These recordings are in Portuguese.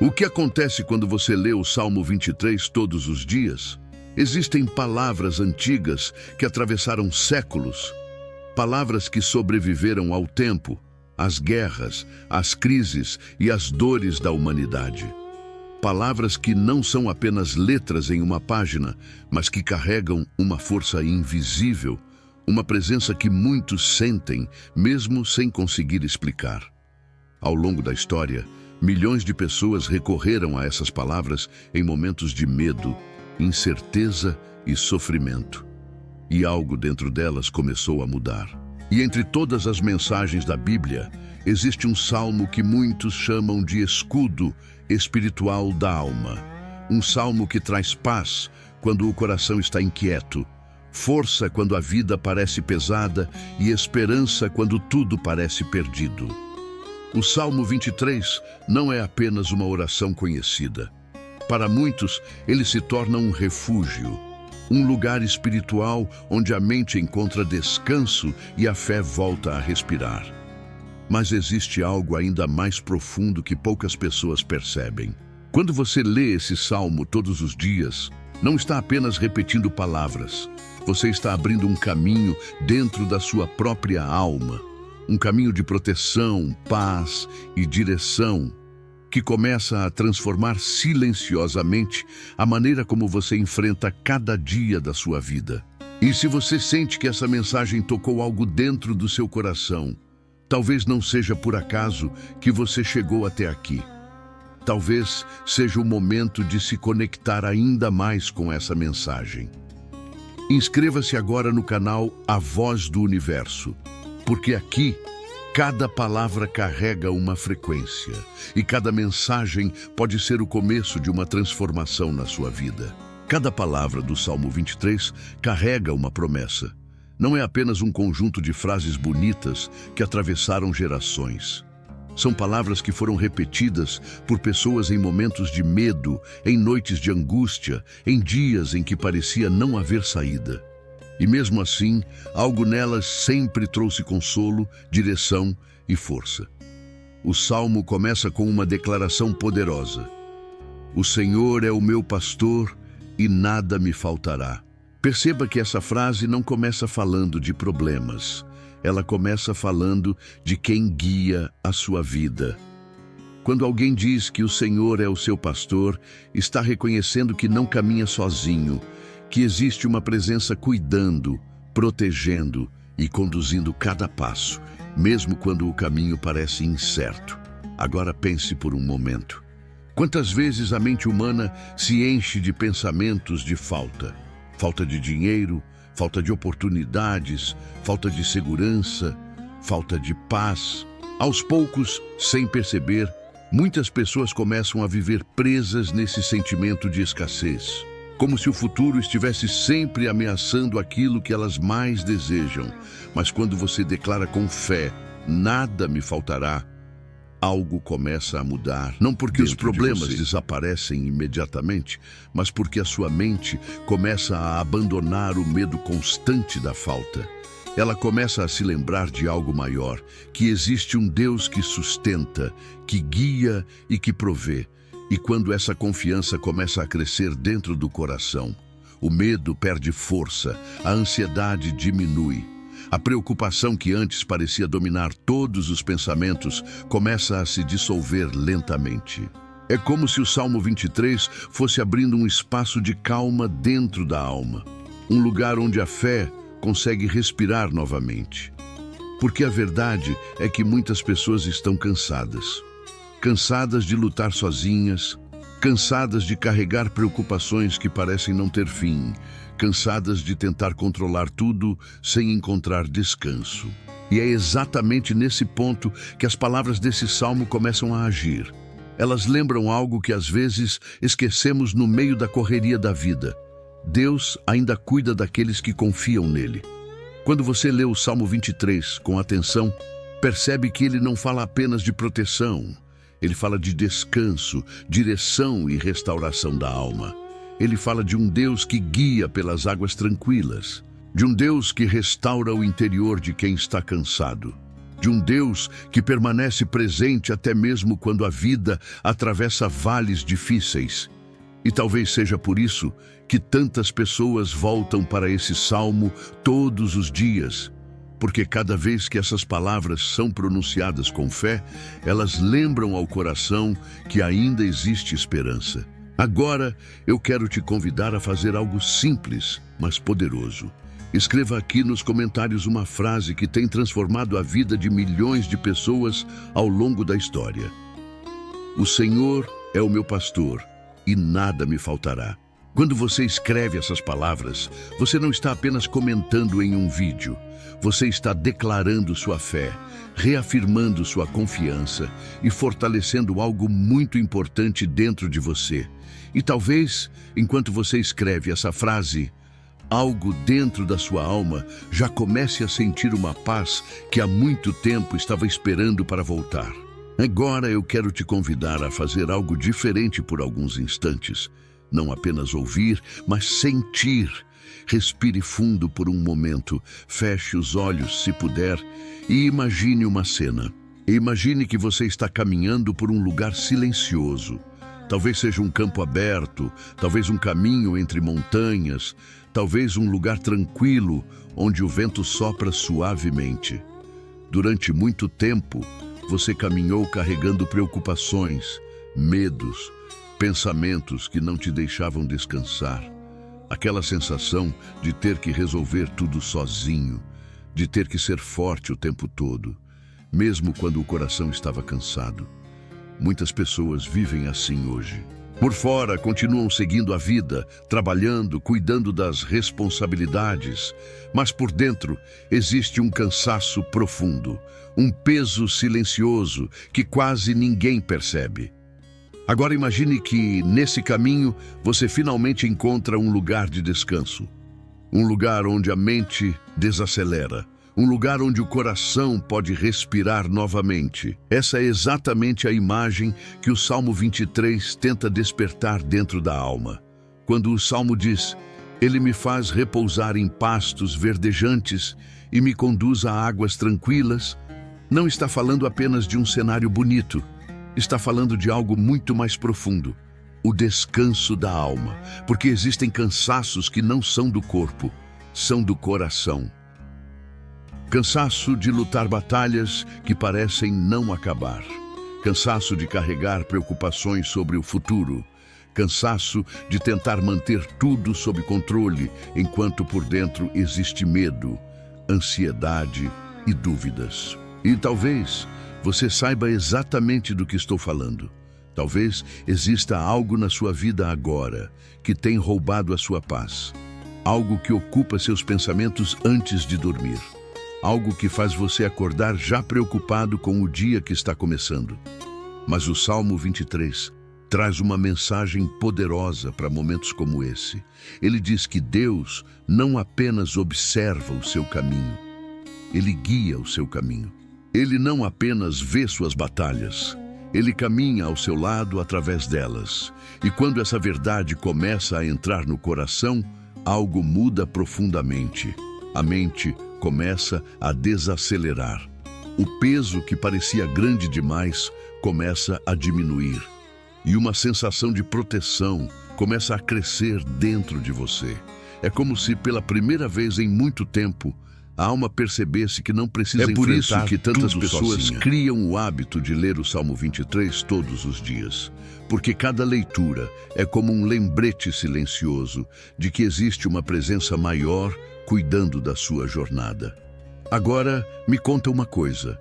O que acontece quando você lê o Salmo 23 todos os dias? Existem palavras antigas que atravessaram séculos, palavras que sobreviveram ao tempo, às guerras, às crises e às dores da humanidade. Palavras que não são apenas letras em uma página, mas que carregam uma força invisível, uma presença que muitos sentem, mesmo sem conseguir explicar. Ao longo da história, milhões de pessoas recorreram a essas palavras em momentos de medo, incerteza e sofrimento. E algo dentro delas começou a mudar. E entre todas as mensagens da Bíblia, existe um salmo que muitos chamam de escudo espiritual da alma. Um salmo que traz paz quando o coração está inquieto, força quando a vida parece pesada e esperança quando tudo parece perdido. O Salmo 23 não é apenas uma oração conhecida. Para muitos, ele se torna um refúgio, um lugar espiritual onde a mente encontra descanso e a fé volta a respirar. Mas existe algo ainda mais profundo que poucas pessoas percebem. Quando você lê esse salmo todos os dias, não está apenas repetindo palavras. Você está abrindo um caminho dentro da sua própria alma. Um caminho de proteção, paz e direção, que começa a transformar silenciosamente a maneira como você enfrenta cada dia da sua vida. E se você sente que essa mensagem tocou algo dentro do seu coração, talvez não seja por acaso que você chegou até aqui. Talvez seja o momento de se conectar ainda mais com essa mensagem. Inscreva-se agora no canal A Voz do Universo, porque aqui cada palavra carrega uma frequência e cada mensagem pode ser o começo de uma transformação na sua vida. Cada palavra do Salmo 23 carrega uma promessa. Não é apenas um conjunto de frases bonitas que atravessaram gerações. São palavras que foram repetidas por pessoas em momentos de medo, em noites de angústia, em dias em que parecia não haver saída. E mesmo assim, algo nelas sempre trouxe consolo, direção e força. O Salmo começa com uma declaração poderosa. O Senhor é o meu pastor e nada me faltará. Perceba que essa frase não começa falando de problemas. Ela começa falando de quem guia a sua vida. Quando alguém diz que o Senhor é o seu pastor, está reconhecendo que não caminha sozinho, que existe uma presença cuidando, protegendo e conduzindo cada passo, mesmo quando o caminho parece incerto. Agora pense por um momento. Quantas vezes a mente humana se enche de pensamentos de falta? Falta de dinheiro, falta de oportunidades, falta de segurança, falta de paz. Aos poucos, sem perceber, muitas pessoas começam a viver presas nesse sentimento de escassez. Como se o futuro estivesse sempre ameaçando aquilo que elas mais desejam. Mas quando você declara com fé, nada me faltará, algo começa a mudar. Não porque os problemas desaparecem imediatamente, mas porque a sua mente começa a abandonar o medo constante da falta. Ela começa a se lembrar de algo maior, que existe um Deus que sustenta, que guia e que provê. E quando essa confiança começa a crescer dentro do coração, o medo perde força, a ansiedade diminui. A preocupação que antes parecia dominar todos os pensamentos começa a se dissolver lentamente. É como se o Salmo 23 fosse abrindo um espaço de calma dentro da alma, um lugar onde a fé consegue respirar novamente. Porque a verdade é que muitas pessoas estão cansadas. Cansadas de lutar sozinhas, cansadas de carregar preocupações que parecem não ter fim, cansadas de tentar controlar tudo sem encontrar descanso. E é exatamente nesse ponto que as palavras desse salmo começam a agir. Elas lembram algo que às vezes esquecemos no meio da correria da vida. Deus ainda cuida daqueles que confiam nele. Quando você lê o Salmo 23 com atenção, percebe que ele não fala apenas de proteção. Ele fala de descanso, direção e restauração da alma. Ele fala de um Deus que guia pelas águas tranquilas, de um Deus que restaura o interior de quem está cansado, de um Deus que permanece presente até mesmo quando a vida atravessa vales difíceis. E talvez seja por isso que tantas pessoas voltam para esse salmo todos os dias, porque cada vez que essas palavras são pronunciadas com fé, elas lembram ao coração que ainda existe esperança. Agora, eu quero te convidar a fazer algo simples, mas poderoso. Escreva aqui nos comentários uma frase que tem transformado a vida de milhões de pessoas ao longo da história. O Senhor é o meu pastor e nada me faltará. Quando você escreve essas palavras, você não está apenas comentando em um vídeo. Você está declarando sua fé, reafirmando sua confiança e fortalecendo algo muito importante dentro de você. E talvez, enquanto você escreve essa frase, algo dentro da sua alma já comece a sentir uma paz que há muito tempo estava esperando para voltar. Agora eu quero te convidar a fazer algo diferente por alguns instantes. Não apenas ouvir, mas sentir. Respire fundo por um momento, feche os olhos se puder e imagine uma cena. Imagine que você está caminhando por um lugar silencioso. Talvez seja um campo aberto, talvez um caminho entre montanhas, talvez um lugar tranquilo onde o vento sopra suavemente. Durante muito tempo, você caminhou carregando preocupações, medos, pensamentos que não te deixavam descansar. Aquela sensação de ter que resolver tudo sozinho, de ter que ser forte o tempo todo, mesmo quando o coração estava cansado. Muitas pessoas vivem assim hoje. Por fora, continuam seguindo a vida, trabalhando, cuidando das responsabilidades, mas por dentro existe um cansaço profundo, um peso silencioso que quase ninguém percebe. Agora imagine que, nesse caminho, você finalmente encontra um lugar de descanso. Um lugar onde a mente desacelera. Um lugar onde o coração pode respirar novamente. Essa é exatamente a imagem que o Salmo 23 tenta despertar dentro da alma. Quando o Salmo diz, Ele me faz repousar em pastos verdejantes e me conduz a águas tranquilas, não está falando apenas de um cenário bonito. Está falando de algo muito mais profundo, o descanso da alma, porque existem cansaços que não são do corpo, são do coração. Cansaço de lutar batalhas que parecem não acabar. Cansaço de carregar preocupações sobre o futuro. Cansaço de tentar manter tudo sob controle, enquanto por dentro existe medo, ansiedade e dúvidas. E talvez você saiba exatamente do que estou falando. Talvez exista algo na sua vida agora que tem roubado a sua paz. Algo que ocupa seus pensamentos antes de dormir. Algo que faz você acordar já preocupado com o dia que está começando. Mas o Salmo 23 traz uma mensagem poderosa para momentos como esse. Ele diz que Deus não apenas observa o seu caminho, Ele guia o seu caminho. Ele não apenas vê suas batalhas, Ele caminha ao seu lado através delas. E quando essa verdade começa a entrar no coração, algo muda profundamente. A mente começa a desacelerar. O peso que parecia grande demais começa a diminuir. E uma sensação de proteção começa a crescer dentro de você. É como se pela primeira vez em muito tempo, a alma percebesse que não precisa enfrentar. É por isso que tantas pessoas sozinha criam o hábito de ler o Salmo 23 todos os dias. Porque cada leitura é como um lembrete silencioso de que existe uma presença maior cuidando da sua jornada. Agora, me conta uma coisa.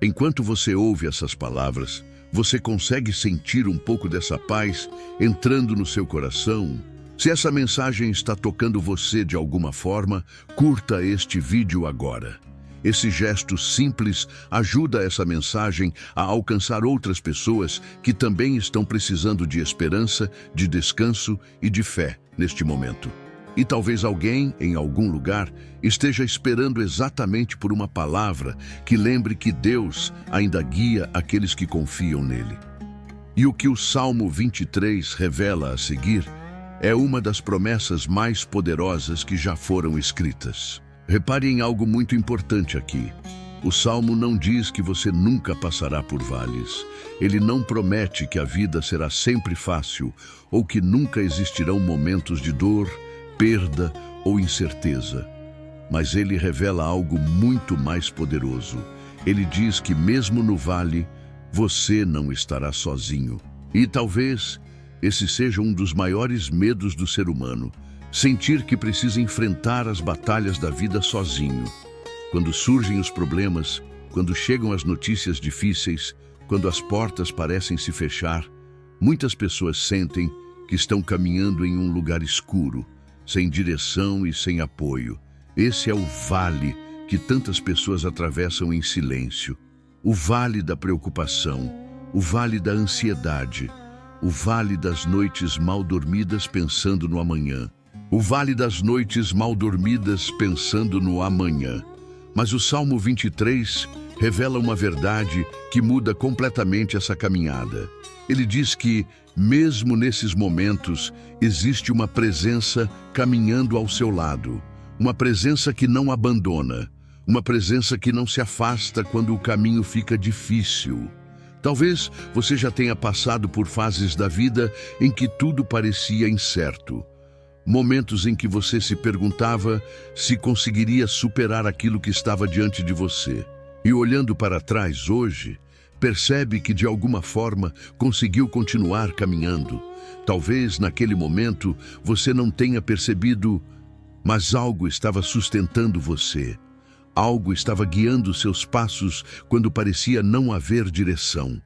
Enquanto você ouve essas palavras, você consegue sentir um pouco dessa paz entrando no seu coração? Se essa mensagem está tocando você de alguma forma, curta este vídeo agora. Esse gesto simples ajuda essa mensagem a alcançar outras pessoas que também estão precisando de esperança, de descanso e de fé neste momento. E talvez alguém, em algum lugar, esteja esperando exatamente por uma palavra que lembre que Deus ainda guia aqueles que confiam nele. E o que o Salmo 23 revela a seguir é uma das promessas mais poderosas que já foram escritas. Repare em algo muito importante aqui. O Salmo não diz que você nunca passará por vales. Ele não promete que a vida será sempre fácil ou que nunca existirão momentos de dor, perda ou incerteza. Mas ele revela algo muito mais poderoso. Ele diz que mesmo no vale, você não estará sozinho. E talvez esse seja um dos maiores medos do ser humano, sentir que precisa enfrentar as batalhas da vida sozinho. Quando surgem os problemas, quando chegam as notícias difíceis, quando as portas parecem se fechar, muitas pessoas sentem que estão caminhando em um lugar escuro, sem direção e sem apoio. Esse é o vale que tantas pessoas atravessam em silêncio. O vale da preocupação, o vale da ansiedade, o vale das noites mal dormidas pensando no amanhã. O vale das noites mal dormidas pensando no amanhã. Mas o Salmo 23 revela uma verdade que muda completamente essa caminhada. Ele diz que, mesmo nesses momentos, existe uma presença caminhando ao seu lado. Uma presença que não abandona. Uma presença que não se afasta quando o caminho fica difícil. Talvez você já tenha passado por fases da vida em que tudo parecia incerto. Momentos em que você se perguntava se conseguiria superar aquilo que estava diante de você. E olhando para trás hoje, percebe que de alguma forma conseguiu continuar caminhando. Talvez naquele momento você não tenha percebido, mas algo estava sustentando você. Algo estava guiando seus passos quando parecia não haver direção.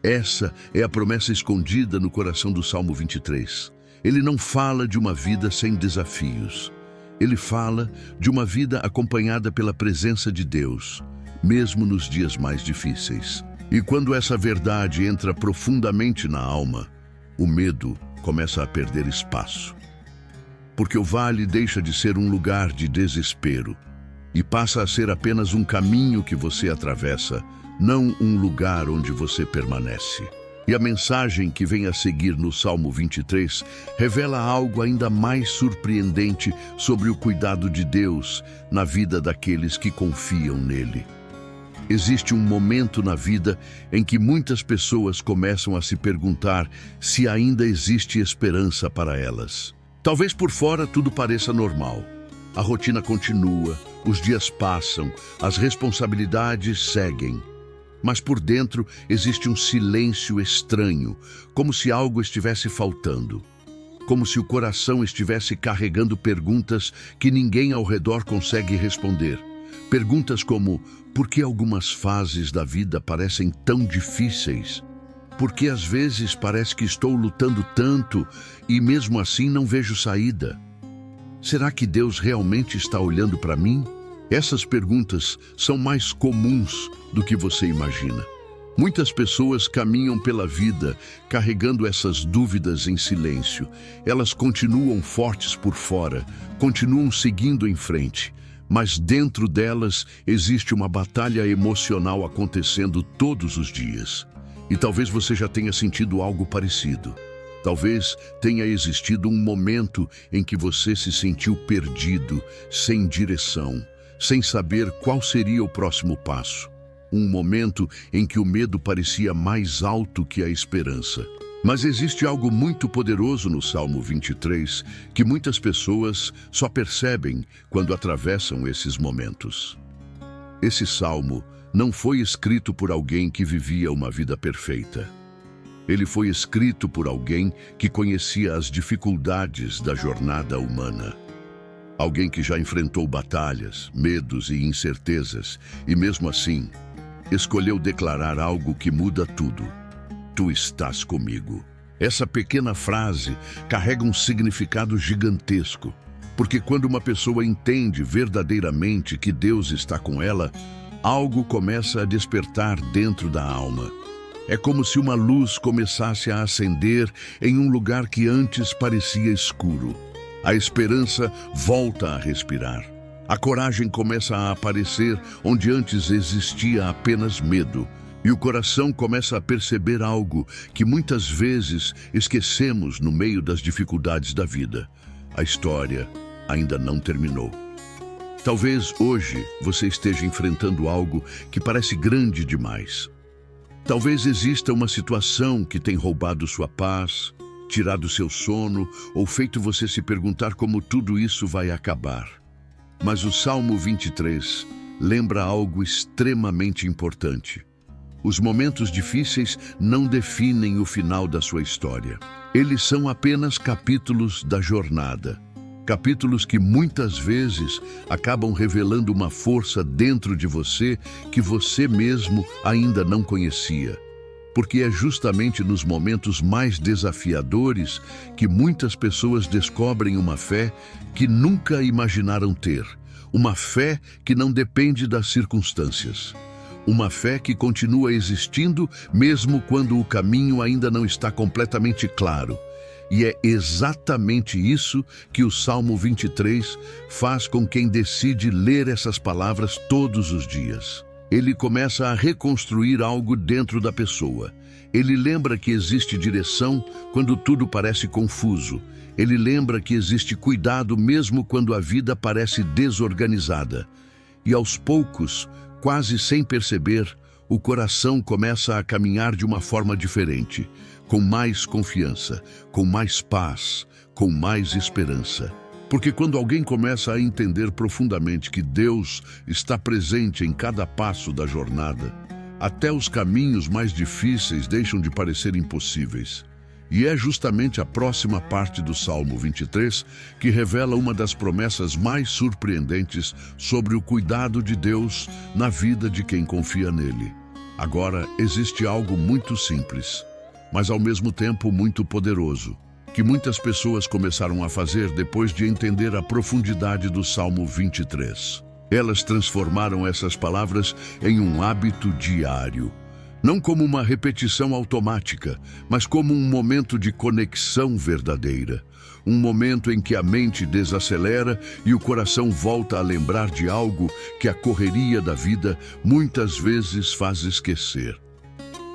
Essa é a promessa escondida no coração do Salmo 23. Ele não fala de uma vida sem desafios. Ele fala de uma vida acompanhada pela presença de Deus, mesmo nos dias mais difíceis. E quando essa verdade entra profundamente na alma, o medo começa a perder espaço. Porque o vale deixa de ser um lugar de desespero e passa a ser apenas um caminho que você atravessa, não um lugar onde você permanece. E a mensagem que vem a seguir no Salmo 23 revela algo ainda mais surpreendente sobre o cuidado de Deus na vida daqueles que confiam nele. Existe um momento na vida em que muitas pessoas começam a se perguntar se ainda existe esperança para elas. Talvez por fora tudo pareça normal. A rotina continua, os dias passam, as responsabilidades seguem. Mas por dentro existe um silêncio estranho, como se algo estivesse faltando. Como se o coração estivesse carregando perguntas que ninguém ao redor consegue responder. Perguntas como: por que algumas fases da vida parecem tão difíceis? Por que às vezes parece que estou lutando tanto e mesmo assim não vejo saída? Será que Deus realmente está olhando para mim? Essas perguntas são mais comuns do que você imagina. Muitas pessoas caminham pela vida carregando essas dúvidas em silêncio. Elas continuam fortes por fora, continuam seguindo em frente, mas dentro delas existe uma batalha emocional acontecendo todos os dias. E talvez você já tenha sentido algo parecido. Talvez tenha existido um momento em que você se sentiu perdido, sem direção, sem saber qual seria o próximo passo. Um momento em que o medo parecia mais alto que a esperança. Mas existe algo muito poderoso no Salmo 23 que muitas pessoas só percebem quando atravessam esses momentos. Esse salmo não foi escrito por alguém que vivia uma vida perfeita. Ele foi escrito por alguém que conhecia as dificuldades da jornada humana. Alguém que já enfrentou batalhas, medos e incertezas, e mesmo assim, escolheu declarar algo que muda tudo. Tu estás comigo. Essa pequena frase carrega um significado gigantesco, porque quando uma pessoa entende verdadeiramente que Deus está com ela, algo começa a despertar dentro da alma. É como se uma luz começasse a acender em um lugar que antes parecia escuro. A esperança volta a respirar. A coragem começa a aparecer onde antes existia apenas medo. E o coração começa a perceber algo que muitas vezes esquecemos no meio das dificuldades da vida. A história ainda não terminou. Talvez hoje você esteja enfrentando algo que parece grande demais. Talvez exista uma situação que tem roubado sua paz, tirado seu sono ou feito você se perguntar como tudo isso vai acabar. Mas o Salmo 23 lembra algo extremamente importante. Os momentos difíceis não definem o final da sua história. Eles são apenas capítulos da jornada. Capítulos que muitas vezes acabam revelando uma força dentro de você que você mesmo ainda não conhecia. Porque é justamente nos momentos mais desafiadores que muitas pessoas descobrem uma fé que nunca imaginaram ter. Uma fé que não depende das circunstâncias. Uma fé que continua existindo mesmo quando o caminho ainda não está completamente claro. E é exatamente isso que o Salmo 23 faz com quem decide ler essas palavras todos os dias. Ele começa a reconstruir algo dentro da pessoa. Ele lembra que existe direção quando tudo parece confuso. Ele lembra que existe cuidado mesmo quando a vida parece desorganizada. E aos poucos, quase sem perceber, o coração começa a caminhar de uma forma diferente, com mais confiança, com mais paz, com mais esperança. Porque quando alguém começa a entender profundamente que Deus está presente em cada passo da jornada, até os caminhos mais difíceis deixam de parecer impossíveis. E é justamente a próxima parte do Salmo 23 que revela uma das promessas mais surpreendentes sobre o cuidado de Deus na vida de quem confia nele. Agora, existe algo muito simples, mas ao mesmo tempo muito poderoso, que muitas pessoas começaram a fazer depois de entender a profundidade do Salmo 23. Elas transformaram essas palavras em um hábito diário. Não como uma repetição automática, mas como um momento de conexão verdadeira. Um momento em que a mente desacelera e o coração volta a lembrar de algo que a correria da vida muitas vezes faz esquecer.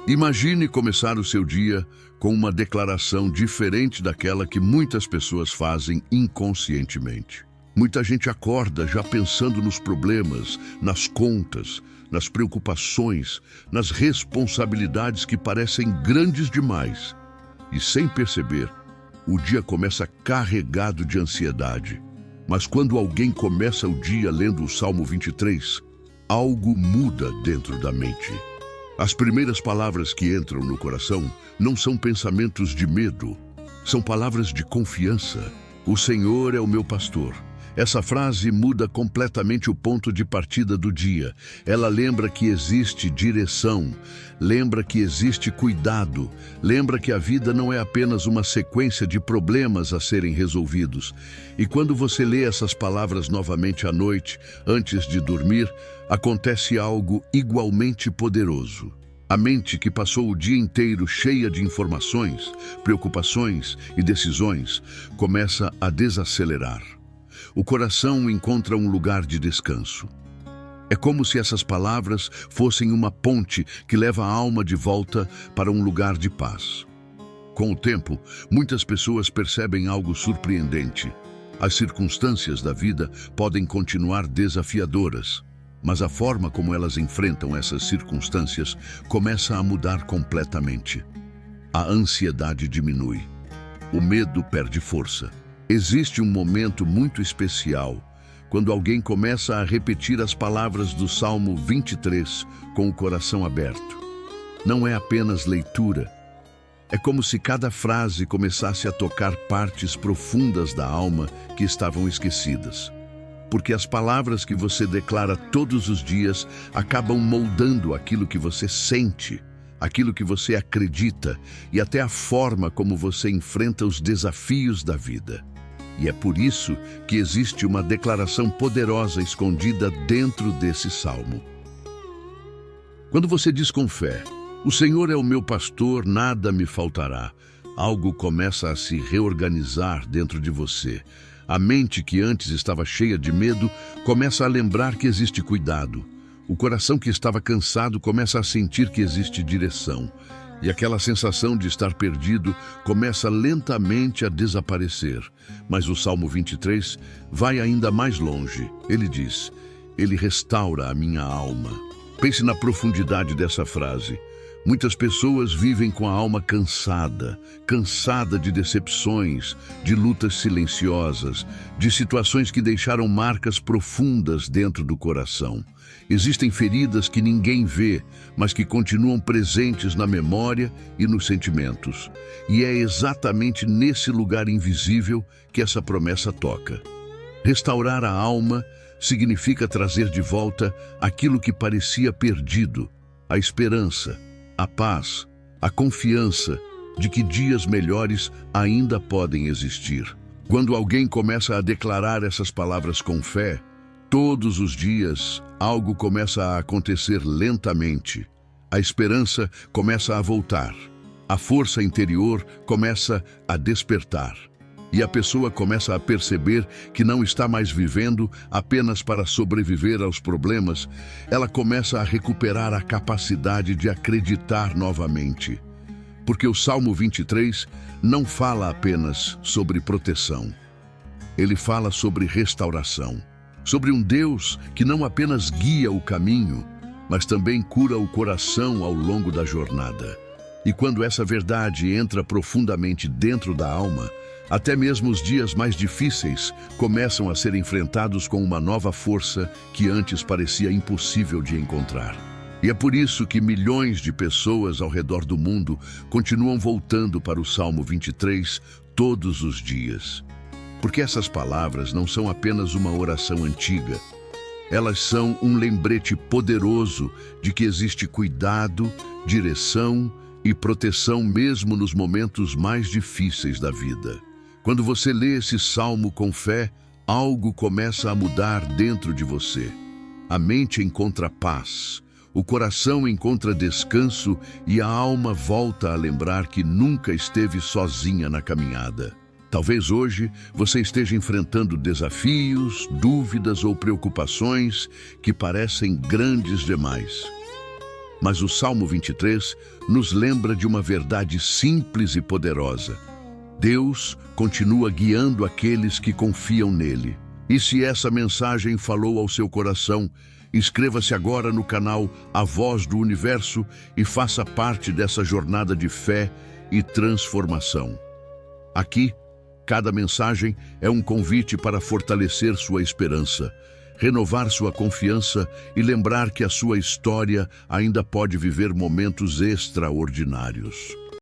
Imagine começar o seu dia com uma declaração diferente daquela que muitas pessoas fazem inconscientemente. Muita gente acorda já pensando nos problemas, nas contas, nas preocupações, nas responsabilidades que parecem grandes demais. E sem perceber, o dia começa carregado de ansiedade. Mas quando alguém começa o dia lendo o Salmo 23, algo muda dentro da mente. As primeiras palavras que entram no coração não são pensamentos de medo, são palavras de confiança. O Senhor é o meu pastor. Essa frase muda completamente o ponto de partida do dia. Ela lembra que existe direção, lembra que existe cuidado, lembra que a vida não é apenas uma sequência de problemas a serem resolvidos. E quando você lê essas palavras novamente à noite, antes de dormir, acontece algo igualmente poderoso. A mente que passou o dia inteiro cheia de informações, preocupações e decisões, começa a desacelerar. O coração encontra um lugar de descanso. É como se essas palavras fossem uma ponte que leva a alma de volta para um lugar de paz. Com o tempo, muitas pessoas percebem algo surpreendente. As circunstâncias da vida podem continuar desafiadoras, mas a forma como elas enfrentam essas circunstâncias começa a mudar completamente. A ansiedade diminui. O medo perde força. Existe um momento muito especial quando alguém começa a repetir as palavras do Salmo 23 com o coração aberto. Não é apenas leitura. É como se cada frase começasse a tocar partes profundas da alma que estavam esquecidas. Porque as palavras que você declara todos os dias acabam moldando aquilo que você sente, aquilo que você acredita e até a forma como você enfrenta os desafios da vida. E é por isso que existe uma declaração poderosa escondida dentro desse salmo. Quando você diz com fé, "O Senhor é o meu pastor, nada me faltará", algo começa a se reorganizar dentro de você. A mente que antes estava cheia de medo começa a lembrar que existe cuidado. O coração que estava cansado começa a sentir que existe direção. E aquela sensação de estar perdido começa lentamente a desaparecer. Mas o Salmo 23 vai ainda mais longe. Ele diz: Ele restaura a minha alma. Pense na profundidade dessa frase. Muitas pessoas vivem com a alma cansada de decepções, de lutas silenciosas, de situações que deixaram marcas profundas dentro do coração. Existem feridas que ninguém vê, mas que continuam presentes na memória e nos sentimentos. E é exatamente nesse lugar invisível que essa promessa toca. Restaurar a alma significa trazer de volta aquilo que parecia perdido, a esperança, a paz, a confiança de que dias melhores ainda podem existir. Quando alguém começa a declarar essas palavras com fé, todos os dias algo começa a acontecer lentamente. A esperança começa a voltar. A força interior começa a despertar. E a pessoa começa a perceber que não está mais vivendo apenas para sobreviver aos problemas. Ela começa a recuperar a capacidade de acreditar novamente. Porque o Salmo 23 não fala apenas sobre proteção. Ele fala sobre restauração. Sobre um Deus que não apenas guia o caminho, mas também cura o coração ao longo da jornada. E quando essa verdade entra profundamente dentro da alma, até mesmo os dias mais difíceis começam a ser enfrentados com uma nova força que antes parecia impossível de encontrar. E é por isso que milhões de pessoas ao redor do mundo continuam voltando para o Salmo 23 todos os dias. Porque essas palavras não são apenas uma oração antiga. Elas são um lembrete poderoso de que existe cuidado, direção e proteção mesmo nos momentos mais difíceis da vida. Quando você lê esse salmo com fé, algo começa a mudar dentro de você. A mente encontra paz, o coração encontra descanso e a alma volta a lembrar que nunca esteve sozinha na caminhada. Talvez hoje você esteja enfrentando desafios, dúvidas ou preocupações que parecem grandes demais. Mas o Salmo 23 nos lembra de uma verdade simples e poderosa. Deus continua guiando aqueles que confiam nele. E se essa mensagem falou ao seu coração, inscreva-se agora no canal A Voz do Universo e faça parte dessa jornada de fé e transformação. Aqui, cada mensagem é um convite para fortalecer sua esperança, renovar sua confiança e lembrar que a sua história ainda pode viver momentos extraordinários.